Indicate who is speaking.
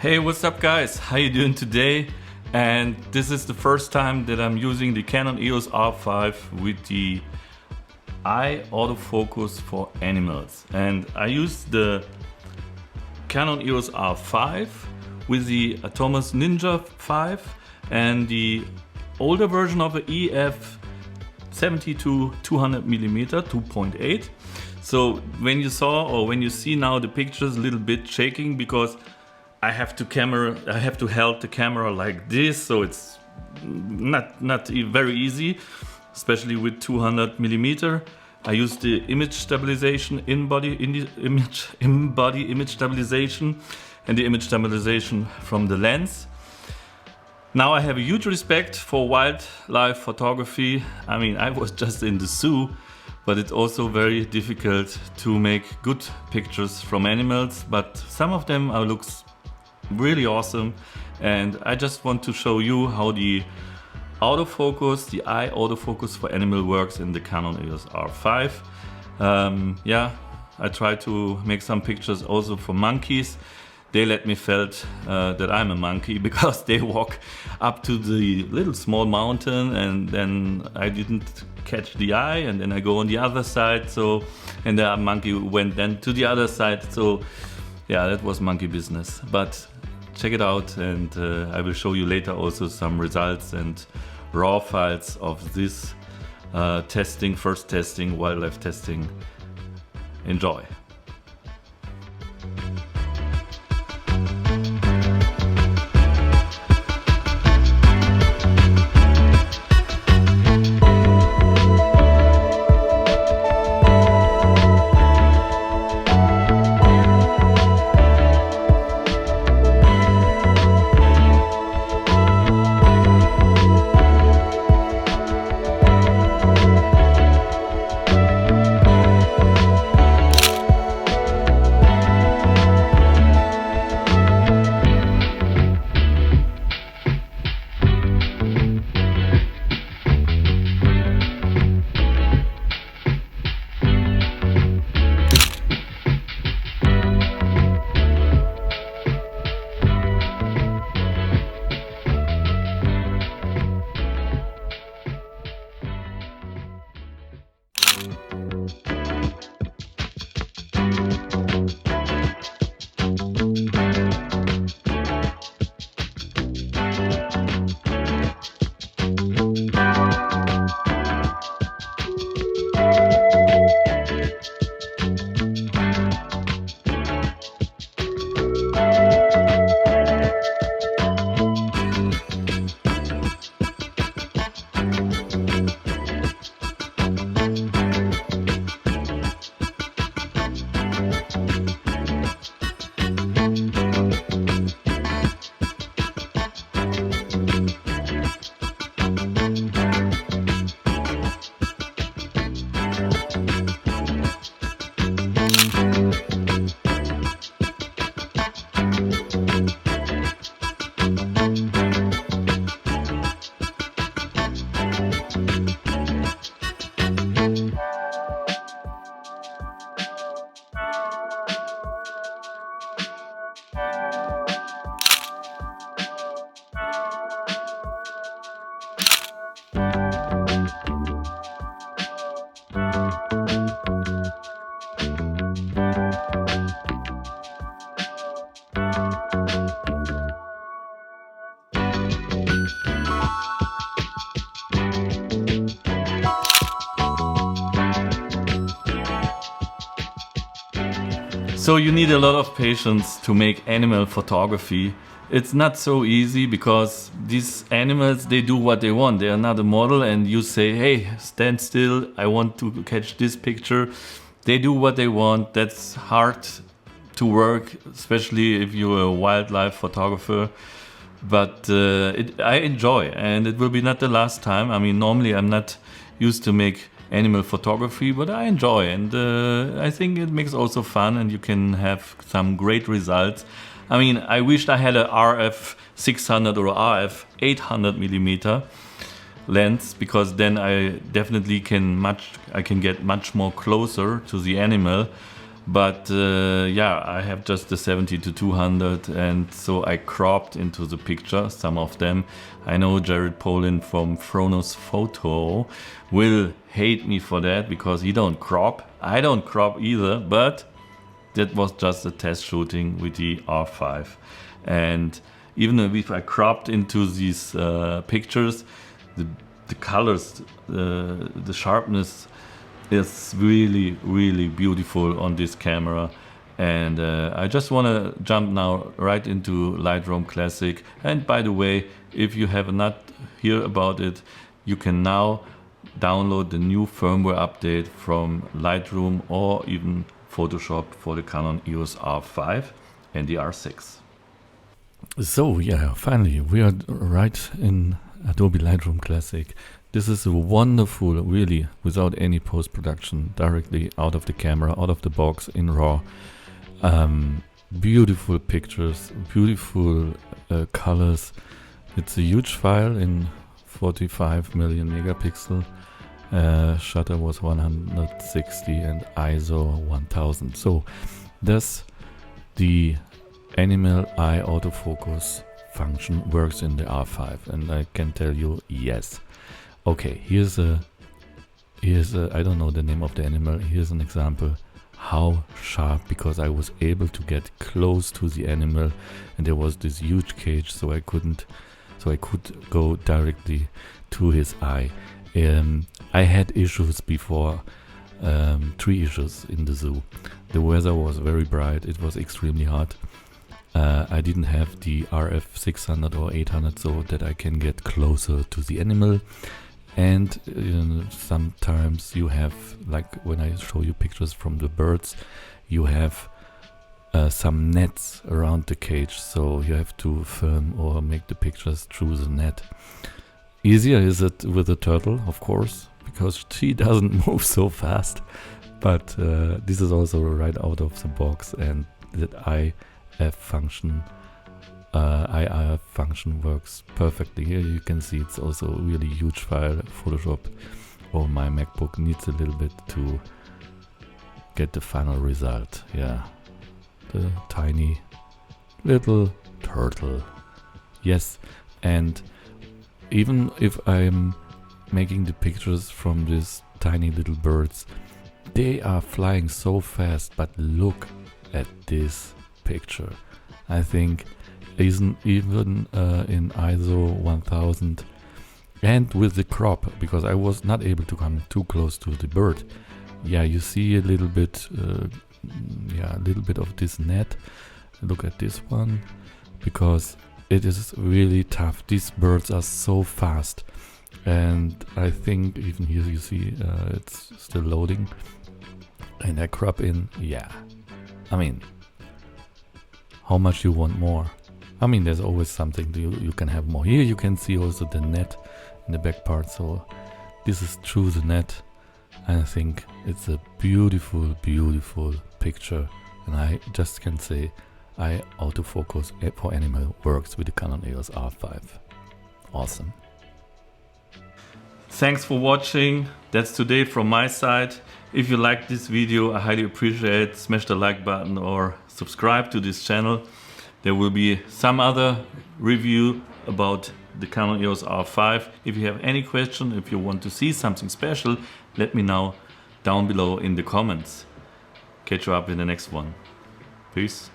Speaker 1: Hey, what's up guys? How you doing today? And this is the first time that I'm using the Canon EOS R5 with the eye autofocus for animals. And I use the Canon EOS R5 with the Atomos Ninja 5 and the older version of the EF 70-200 mm 2.8. So when you saw or when you see now the pictures a little bit shaking because I have to hold the camera like this, so it's not very easy, especially with 200 mm. I use the image stabilization in-body image stabilization and the image stabilization from the lens. Now I have a huge respect for wildlife photography. I mean, I was just in the zoo, but it's also very difficult to make good pictures from animals, but some of them looks really awesome, and I just want to show you how the autofocus, the eye autofocus for animal works in the Canon EOS R5. Yeah, I try to make some pictures also for monkeys. They let me felt that I'm a monkey because they walk up to the little small mountain and then I didn't catch the eye, and then I go on the other side, so and the monkey went then to the other side. So yeah, that was monkey business, but check it out, and I will show you later also some results and raw files of this first testing, wildlife testing. Enjoy. So you need a lot of patience to make animal photography. It's not so easy because these animals, they do what they want. They are not a model and you say, hey, stand still, I want to catch this picture. They do what they want. That's hard to work, especially if you're a wildlife photographer. But I enjoy, and it will be not the last time. I mean, normally I'm not used to make animal photography, but I enjoy, and I think it makes also fun, and you can have some great results. I mean, I wished I had a RF 600 or RF 800 millimeter lens, because then I definitely can get much more closer to the animal. But yeah, I have just the 70-200, and so I cropped into the picture some of them. I know Jared Polin from Phronos Photo will hate me for that because he don't crop. I don't crop either, but that was just a test shooting with the R5. And even if I cropped into these pictures, the colors, the sharpness is really, really beautiful on this camera. And I just want to jump now right into Lightroom Classic. And by the way, if you have not heard about it, you can now download the new firmware update from Lightroom or even Photoshop for the Canon EOS R5 and the R6. So yeah, finally we are right in Adobe Lightroom Classic. This is a wonderful, really, without any post-production, directly out of the camera, out of the box in RAW. Beautiful pictures, beautiful colors. It's a huge file in 45 million megapixel. Shutter was 160 and ISO 1000. So does the animal eye autofocus function works in the R5? And I can tell you yes. Okay, here's a I don't know the name of the animal. Here's an example how sharp, because I was able to get close to the animal and there was this huge cage, so I could go directly to his eye. I had issues before, 3 issues in the zoo. The weather was very bright, it was extremely hot. I didn't have the RF 600 or 800 so that I can get closer to the animal. And sometimes you have, like when I show you pictures from the birds, you have some nets around the cage, so you have to film or make the pictures through the net. Easier is it with a turtle, of course, because she doesn't move so fast, but this is also right out of the box, and that IF function works perfectly. Here you can see it's also a really huge file. Photoshop or my MacBook needs a little bit to get the final result. Yeah, the tiny little turtle. Yes, and even if I'm making the pictures from these tiny little birds, they are flying so fast, but look at this picture. I think even in ISO 1000 and with the crop, because I was not able to come too close to the bird. Yeah, you see a little bit of this net. Look at this one, because it is really tough. These birds are so fast, and I think even here you see it's still loading, and I crop in. Yeah, I mean, how much you want more? I mean, there's always something you can have more. Here you can see also the net in the back part, so this is through the net. And I think it's a beautiful, beautiful picture, and I just can say autofocus for animal works with the Canon EOS R5. Awesome. Thanks for watching. That's today from my side. If you liked this video, I highly appreciate it. Smash the like button or subscribe to this channel. There will be some other review about the Canon EOS R5. If you have any question, if you want to see something special, let me know down below in the comments. Catch you up in the next one. Peace.